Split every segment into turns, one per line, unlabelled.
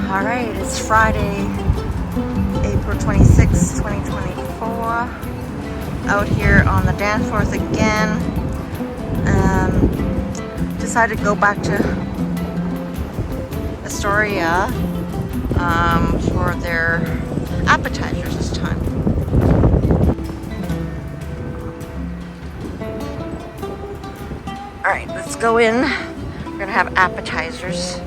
All right, it's Friday, April 26, 2024. Out here on the Danforth again. Decided to go back to Astoria for their appetizers this time. All right, let's go in. We're gonna have appetizers.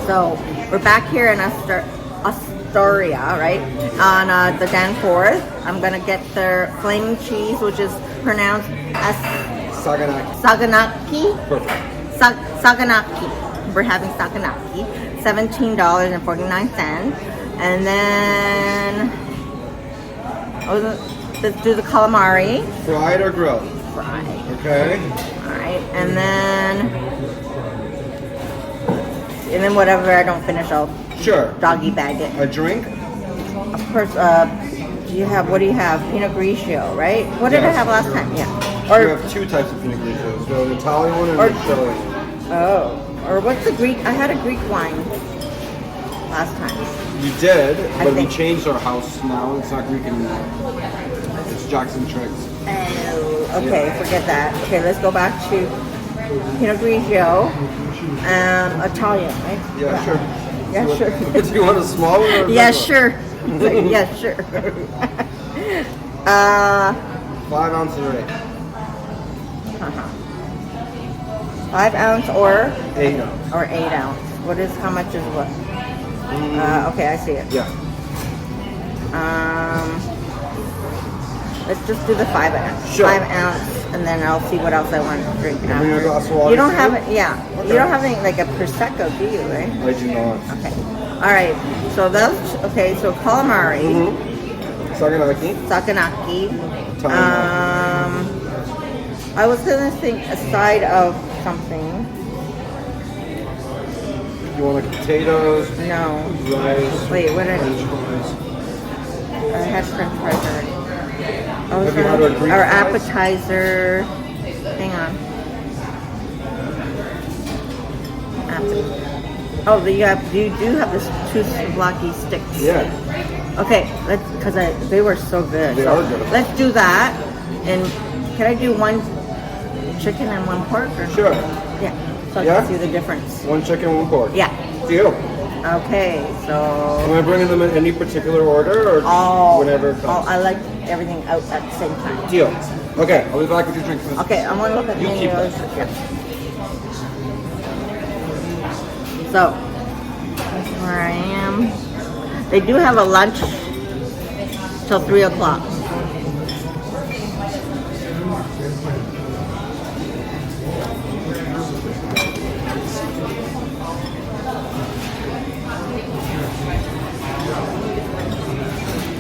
So we're back here in Astoria, right? On the Danforth. I'm gonna get their flaming cheese, which is pronounced as Saganaki.
Perfect.
Saganaki. We're having Saganaki. $17.49. And then let's do the calamari.
Fried or grilled?
Fried.
Okay.
All right, and then whatever I don't finish, I'll doggy bag it.
A drink?
Of course. What do you have? Pinot Grigio, right? What did I have last time? Yeah. Or
you have two types of Pinot Grigio. So an Italian one and a Chilean one.
Oh. Or what's the Greek? I had a Greek wine last time.
You did, but we changed our house now. It's not Greek anymore. It's Jackson Triggs.
Oh, okay. Yeah. Forget that. Okay, let's go back to Pinot Grigio. Italian, right?
Yeah, sure.
Yeah, sure.
Do you want a small one or a
yeah,
big
sure. Yeah, sure.
5 ounces or 8?
5 ounce or
8 ounce.
Or 8 ounce. How much is what? Okay, I see it.
Yeah.
Let's just do the 5 ounce.
Sure.
5 ounce, and then I'll see what else I want to drink after.
Bring a glass of water.
You don't have it,
Okay.
You don't have any like a prosecco, do you? Right?
I do not.
Okay. All right. So that's okay. So calamari. Saganaki. I was gonna think a side of something.
You want like potatoes?
No.
Rice.
Wait, what did
French fries.
I had French fries already.
Have you had our Greek
Our
fries?
appetizer. Hang on. Oh, you do have this two souvlaki sticks.
Yeah.
Okay, because they were so good.
They are good.
Let's do that. And can I do one chicken and one pork? Or?
Sure.
Yeah. So I can see the difference.
1 chicken, 1 pork.
Yeah.
Deal.
Okay, so.
Am I bringing them in any particular order or whenever it comes?
I like everything out at the same time.
Deal. Okay, I'll be back with your drink.
Okay, I'm gonna look at the
You keep
menus.
it.
Yeah. So, that's where I am. They do have a lunch till 3 o'clock.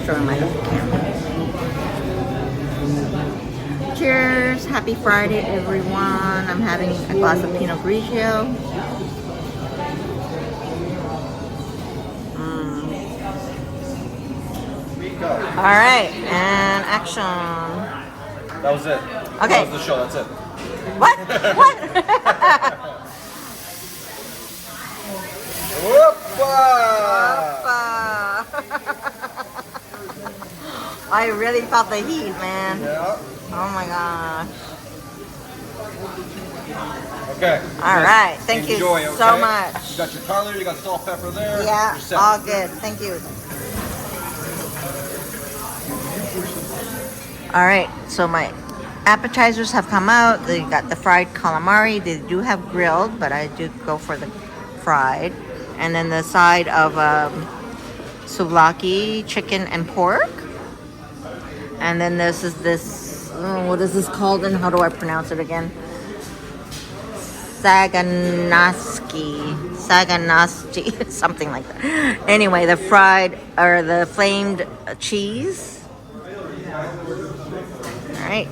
Showing my little camera. Cheers! Happy Friday, everyone. I'm having a glass of Pinot Grigio. All right, and action.
That was it.
Okay.
That was the show, that's it.
What? What?
Whoopa!
I really felt the heat, man.
Yeah.
Oh my gosh.
Okay.
All right, thank you
Enjoy,
so
okay?
much.
You got your color, you got salt, pepper there.
Yeah,
You're set.
all good. Thank you. All right, so my appetizers have come out. They got the fried calamari. They do have grilled, but I do go for the fried. And then the side of souvlaki, chicken and pork. And then this is what is this called and how do I pronounce it again? Saganaki, something like that. Anyway, the fried or the flamed cheese. All right.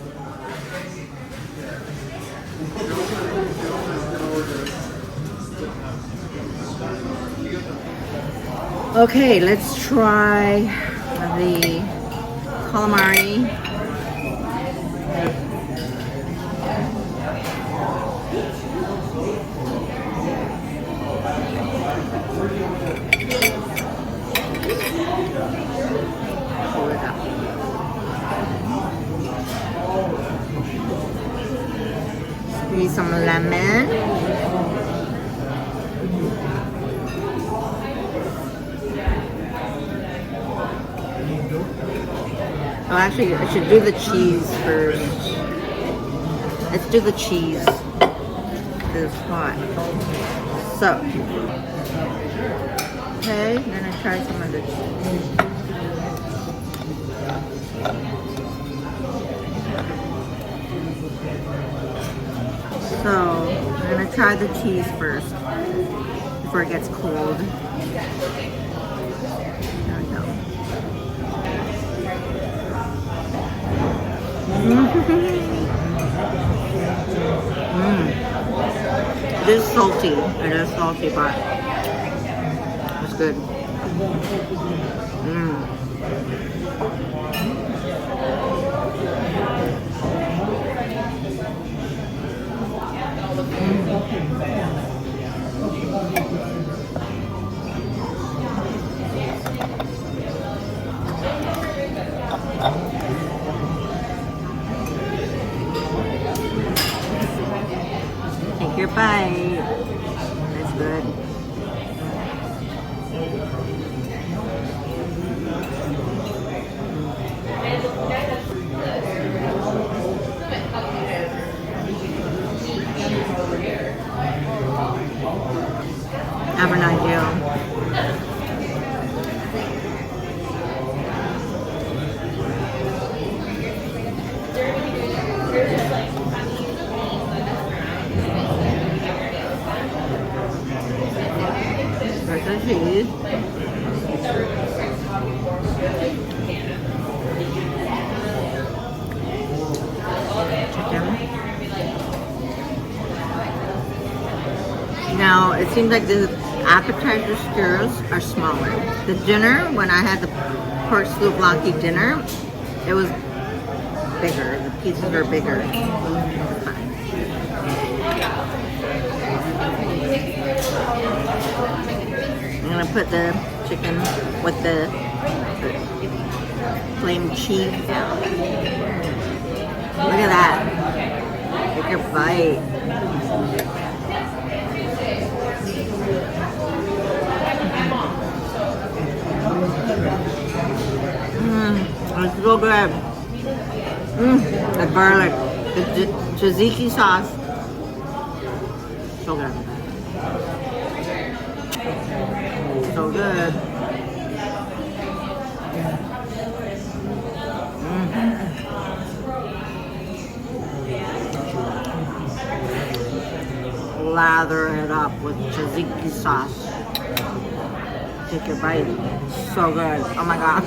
Okay, let's try the calamari. maybe some lemon. Oh, actually, I should do the cheese first. Let's do the cheese. It's hot. So, okay, I'm gonna try some of the cheese. So, I'm gonna try the cheese first before it gets cold. There we go. It is salty. It is salty, but it's good. Take your bite. That's good. Have an idea. There's the cheese. Chicken. Now, it seems like the appetizer skewers are smaller. The dinner, when I had the pork souvlaki dinner, it was bigger. The pieces are bigger. I'm gonna put the chicken with the plain cheese down. Look at that. Take your bite. It's so good. The garlic, the tzatziki sauce. So good. So good. Lather it up with tzatziki sauce. Take your bite. So good. Oh my god.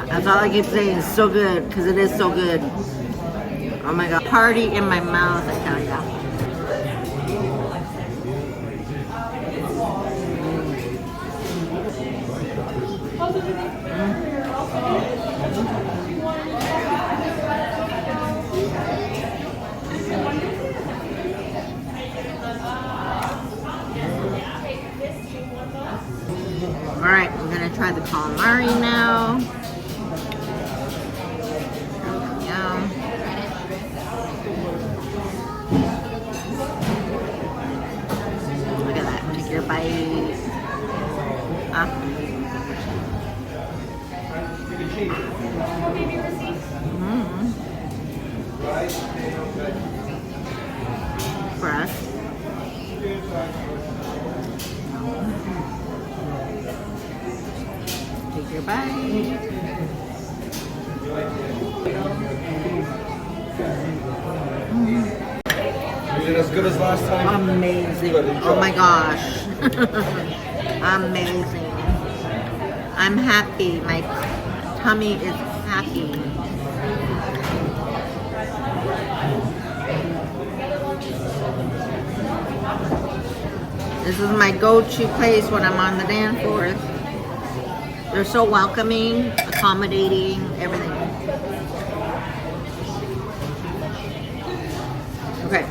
That's all I keep saying is so good, because it is so good. Oh my god. Party in my mouth, I tell ya. Alright, I'm gonna try the calamari now. Look at that. Take your bite. Fresh. Take your bite.
Is it as good as last time?
Amazing. Oh my gosh. Amazing. I'm happy. My tummy is happy. This is my go-to place when I'm on the Danforth. They're so welcoming, accommodating, everything. Okay.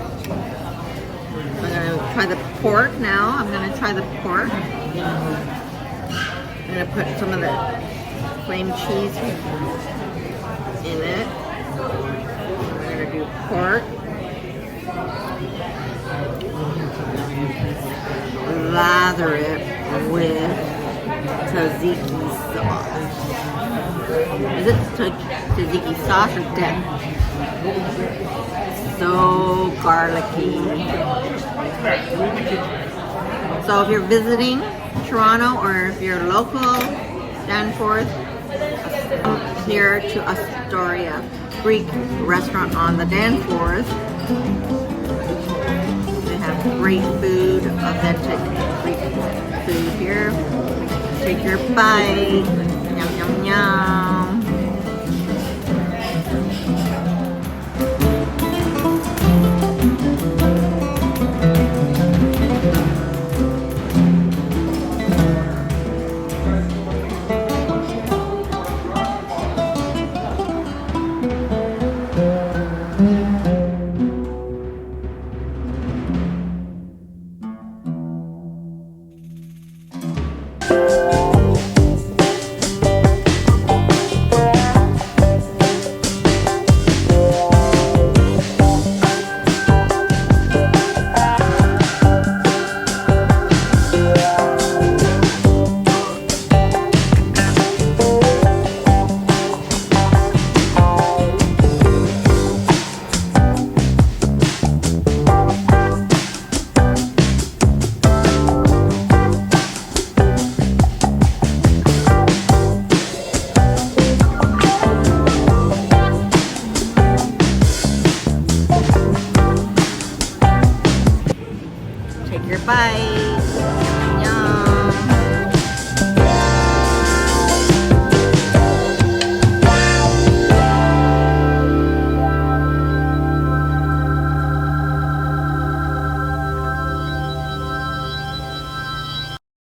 I'm gonna try the pork now. I'm gonna try the pork. I'm gonna put some of the plain cheese in it. We're gonna do pork. smother it with tzatziki sauce. Is it tzatziki sauce or dip? So garlicky. So if you're visiting Toronto or if you're local, Danforth, come here to Astoria Greek restaurant on the Danforth. They have great food, authentic Greek food here. Take your bite. Yum, yum, yum. Take your bite.